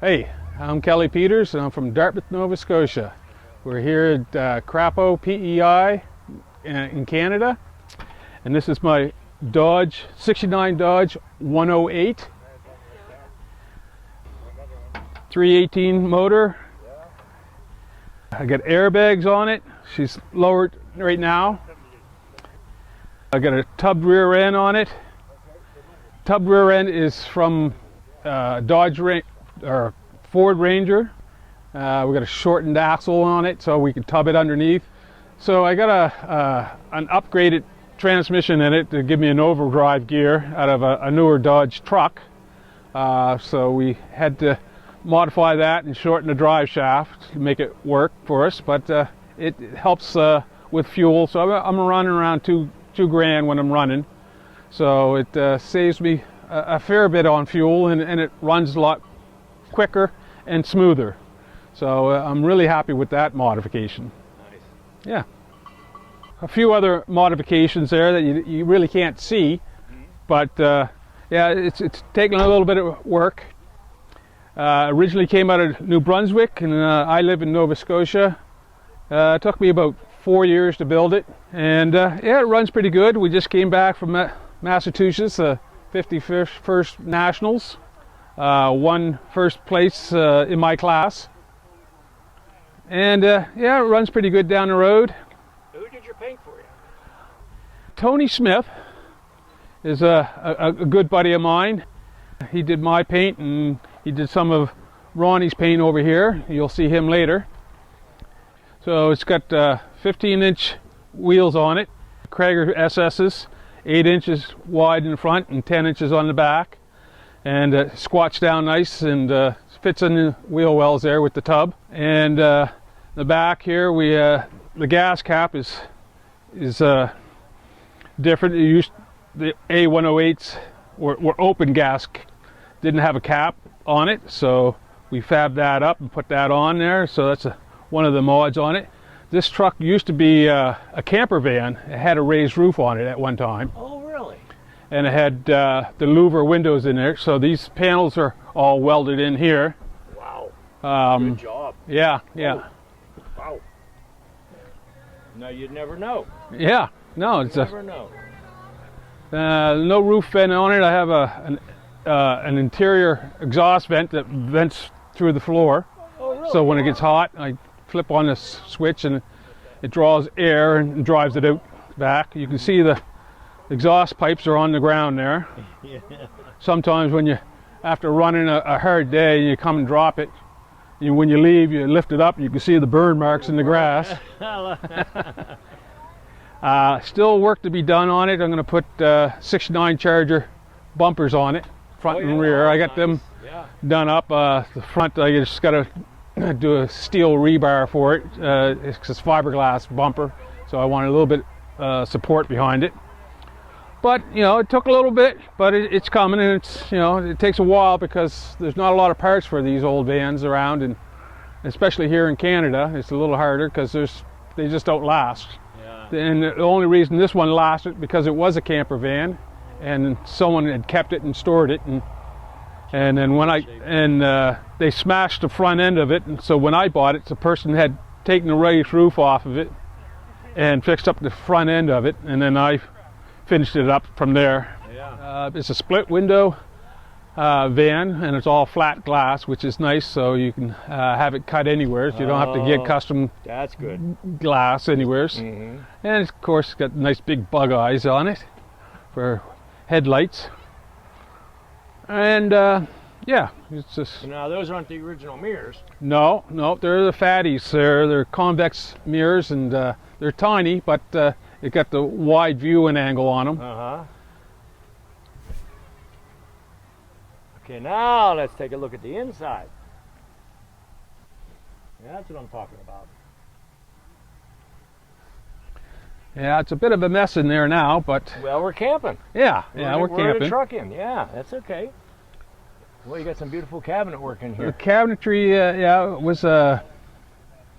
Hey, I'm Kelly Peters and I'm from Dartmouth, Nova Scotia. We're here at Crapaud PEI in Canada, and this is my Dodge 69 Dodge 108 318 motor. I got airbags on it. She's lowered right now. I got a tubbed rear end on it. Tubbed rear end is from Ford Ranger. We got a shortened axle on it so we can tub it underneath. So I got an upgraded transmission in it to give me an overdrive gear out of a newer Dodge truck. So we had to modify that and shorten the drive shaft to make it work for us, but it helps with fuel. So I'm running around two grand when I'm running. So it saves me a fair bit on fuel, and it runs a lot quicker and smoother. So I'm really happy with that modification. Nice. Yeah. A few other modifications there that you really can't see, but yeah, it's taken a little bit of work. Originally came out of New Brunswick, and I live in Nova Scotia. It took me about 4 years to build it, and yeah, it runs pretty good. We just came back from Massachusetts, 51st Nationals. Won first place in my class, and yeah, it runs pretty good down the road. Who did your paint for you? Tony Smith is a good buddy of mine. He did my paint, and he did some of Ronnie's paint over here. You'll see him later. So it's got 15-inch wheels on it, Krager SS's, 8 inches wide in the front and 10 inches on the back. And squats down nice and fits in the wheel wells there with the tub. And the back here, the gas cap is different. The A108s were open gas, didn't have a cap on it, so we fabbed that up and put that on there. So that's one of the mods on it. This truck used to be a camper van. It had a raised roof on it at one time. Oh, really? And it had the louver windows in there, so these panels are all welded in here. Wow. Good job. Yeah. Oh. Wow. No, you'd never know. Yeah. No, it's never know. No roof vent on it. I have an interior exhaust vent that vents through the floor. Oh, really? So when it gets hot, I flip on this switch and it draws air and drives it out back. You can see the exhaust pipes are on the ground there. Yeah. Sometimes when you, after running a hard day, you come and drop it. When you leave, you lift it up, you can see the burn marks in the grass. Still work to be done on it. I'm going to put 69 Charger bumpers on it, front and rear. I got them done up. The front, I just got to do a steel rebar for it. It's a fiberglass bumper, so I want a little bit support behind it. But you know, it took a little bit, but it's coming, and it's, you know, it takes a while because there's not a lot of parts for these old vans around, and especially here in Canada, it's a little harder because they just don't last. Yeah. And the only reason this one lasted because it was a camper van, and someone had kept it and stored it, and then when they smashed the front end of it, and so when I bought it, the person had taken the raised roof off of it and fixed up the front end of it, and then I finished it up from there. Yeah. It's a split window van, and it's all flat glass, which is nice, so you can have it cut anywhere. So you don't have to get custom that's good glass anywhere. Mm-hmm. And of course, it's got nice big bug eyes on it for headlights. And yeah, it's just. Now those aren't the original mirrors. No, they're the fatties. They're convex mirrors, and they're tiny, but it got the wide viewing angle on them. Uh-huh. Okay, now let's take a look at the inside. Yeah, that's what I'm talking about. Yeah, it's a bit of a mess in there now, but... Well, we're camping. Yeah, we're camping. We're trucking, yeah, that's okay. Well, you got some beautiful cabinet work in here. The cabinetry, yeah, it was a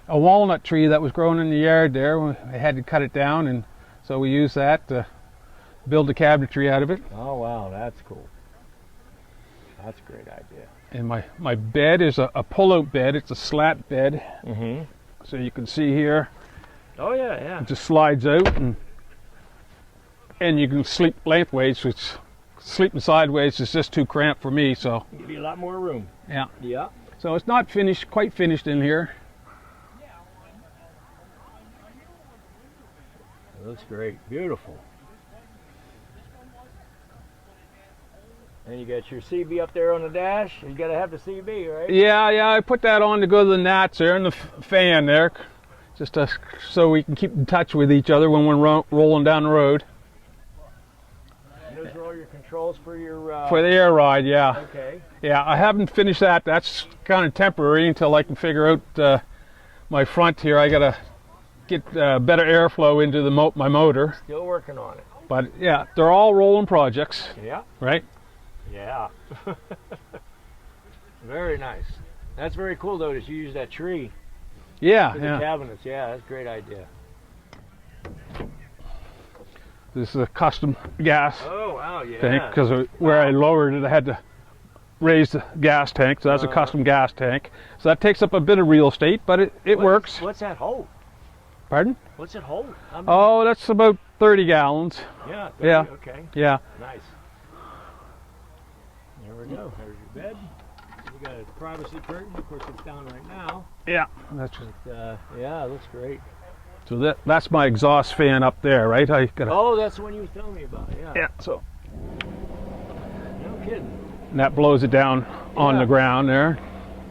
walnut tree that was growing in the yard there. We had to cut it down, and so we used that to build the cabinetry out of it. Oh, wow, that's cool. That's a great idea. And my bed is a pull-out bed. It's a slat bed. Mm-hmm. So you can see here, Oh yeah, yeah. it just slides out, and you can sleep lengthways, which sleeping sideways is just too cramped for me. So Give you a lot more room. yeah. Yeah. So it's not finished, quite finished in here. It looks great. Beautiful. And you got your CB up there on the dash. You got to have the CB, right? Yeah, I put that on to go to the gnats there and the fan there, just so we can keep in touch with each other when we're rolling down the road. And those are all your controls for your... For the air ride, yeah. Okay. Yeah, I haven't finished that. That's kind of temporary until I can figure out my front here. I got to get better airflow into my motor. Still working on it. But yeah, they're all rolling projects, Yeah. right? Yeah. Very nice. That's very cool though that you use that tree Yeah, for the yeah. cabinets. Yeah, that's a great idea. This is a custom gas Oh wow, yeah. tank because where I lowered it, I had to raise the gas tank. So that's a custom gas tank. So that takes up a bit of real estate, but it works. What's that hold? Pardon? What's it hold? Oh, that's about 30 gallons. Yeah. Yeah. Okay. Yeah. Nice. There we go. There's your bed. We got a privacy curtain. Of course, it's down right now. Yeah. That's But, yeah, it looks great. so that's my exhaust fan up there, right? I got. Oh, that's the one you were telling me about. Yeah. Yeah. So No kidding. and that blows it down on Yeah. the ground there.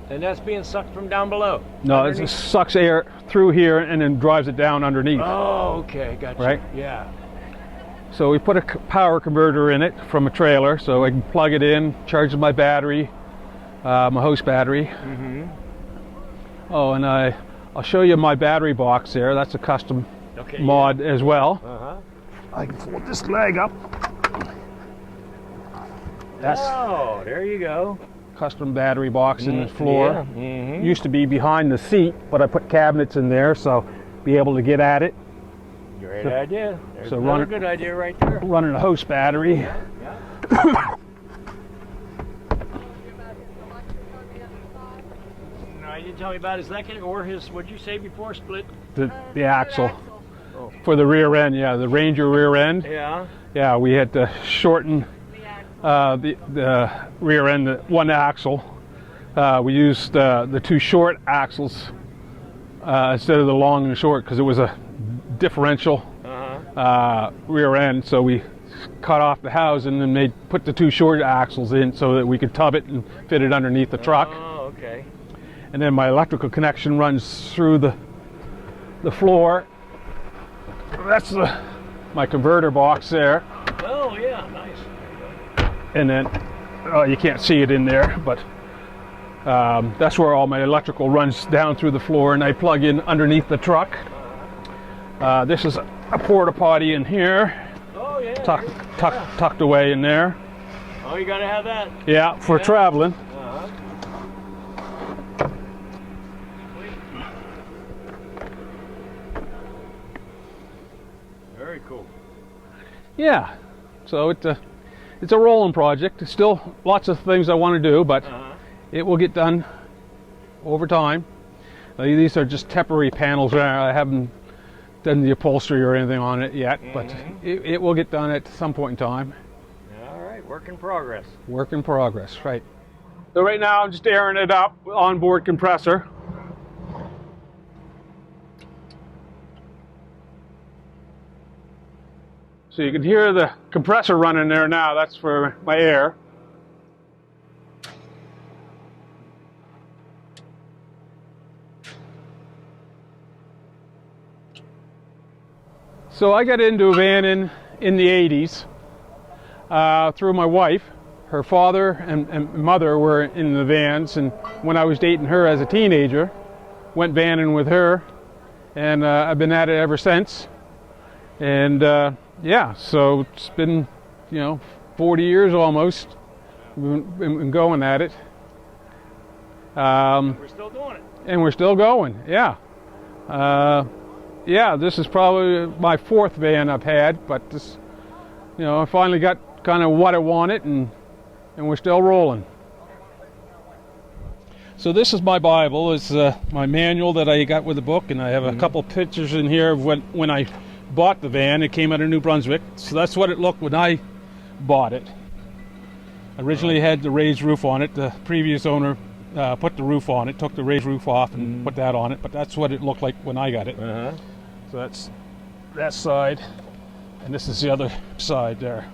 And that's being sucked from down below. No, it Underneath? just sucks air through here and then drives it down underneath. Oh, okay, gotcha. Right. Yeah. So we put a power converter in it from a trailer, so I can plug it in, charges my battery, my host battery. Mm-hmm. Oh, and I'll show you my battery box there. That's a custom Okay. mod as well. Uh-huh. I can fold this leg up. That's Oh, there you go. custom battery box in the floor. Yeah. Mm-hmm. Used to be behind the seat, but I put cabinets in there, so be able to get at it. Great idea. There's so another run it- good idea right there. Running a host battery. Yeah. No, you didn't tell me about his second or his, what'd you say before, split? The axle. Oh. For the rear end, yeah, the Ranger rear end. Yeah. Yeah, we had to shorten the rear end, the one axle. We used the two short axles instead of the long and the short because it was a differential rear end. So we cut off the housing and put the two short axles in so that we could tub it and fit it underneath the truck. Oh, okay. And then my electrical connection runs through the floor. That's my converter box there. Oh, yeah, nice. And then you can't see it in there, but that's where all my electrical runs down through the floor, and I plug in underneath the truck. This is a porta potty in here, Oh, yeah. tucked away in there. Oh, you gotta have that. Yeah, for traveling. Uh-huh. Very cool. Yeah, so it's a rolling project. There's still lots of things I want to do, but it will get done over time. These are just temporary panels there. I haven't done the upholstery or anything on it yet, but it will get done at some point in time. All right, work in progress. Work in progress, right. So right now I'm just airing it up with onboard compressor. So you can hear the compressor running there now. That's for my air. So I got into a van in the 80s through my wife. Her father and mother were in the vans, and when I was dating her as a teenager, went vanning with her, and I've been at it ever since. And yeah, so it's been, 40 years almost. We've been going at it. We're still doing it. And we're still going, yeah. Yeah, this is probably my fourth van I've had, but this, I finally got kind of what I wanted, and we're still rolling. So this is my Bible. It's my manual that I got with the book, and I have a couple pictures in here of when I bought the van. It came out of New Brunswick, so that's what it looked when I bought it. Originally it had the raised roof on it. The previous owner put the roof on it, took the raised roof off and put that on it, but that's what it looked like when I got it. So that's that side, and this is the other side there.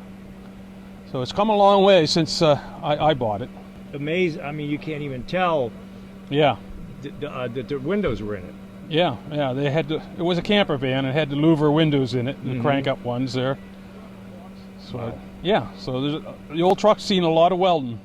So it's come a long way since I bought it. Amazing. I mean, you can't even tell. Yeah. That the windows were in it. Yeah. They had it was a camper van. It had the louver windows in it, the crank up ones there. So yeah. So the old truck's seen a lot of welding.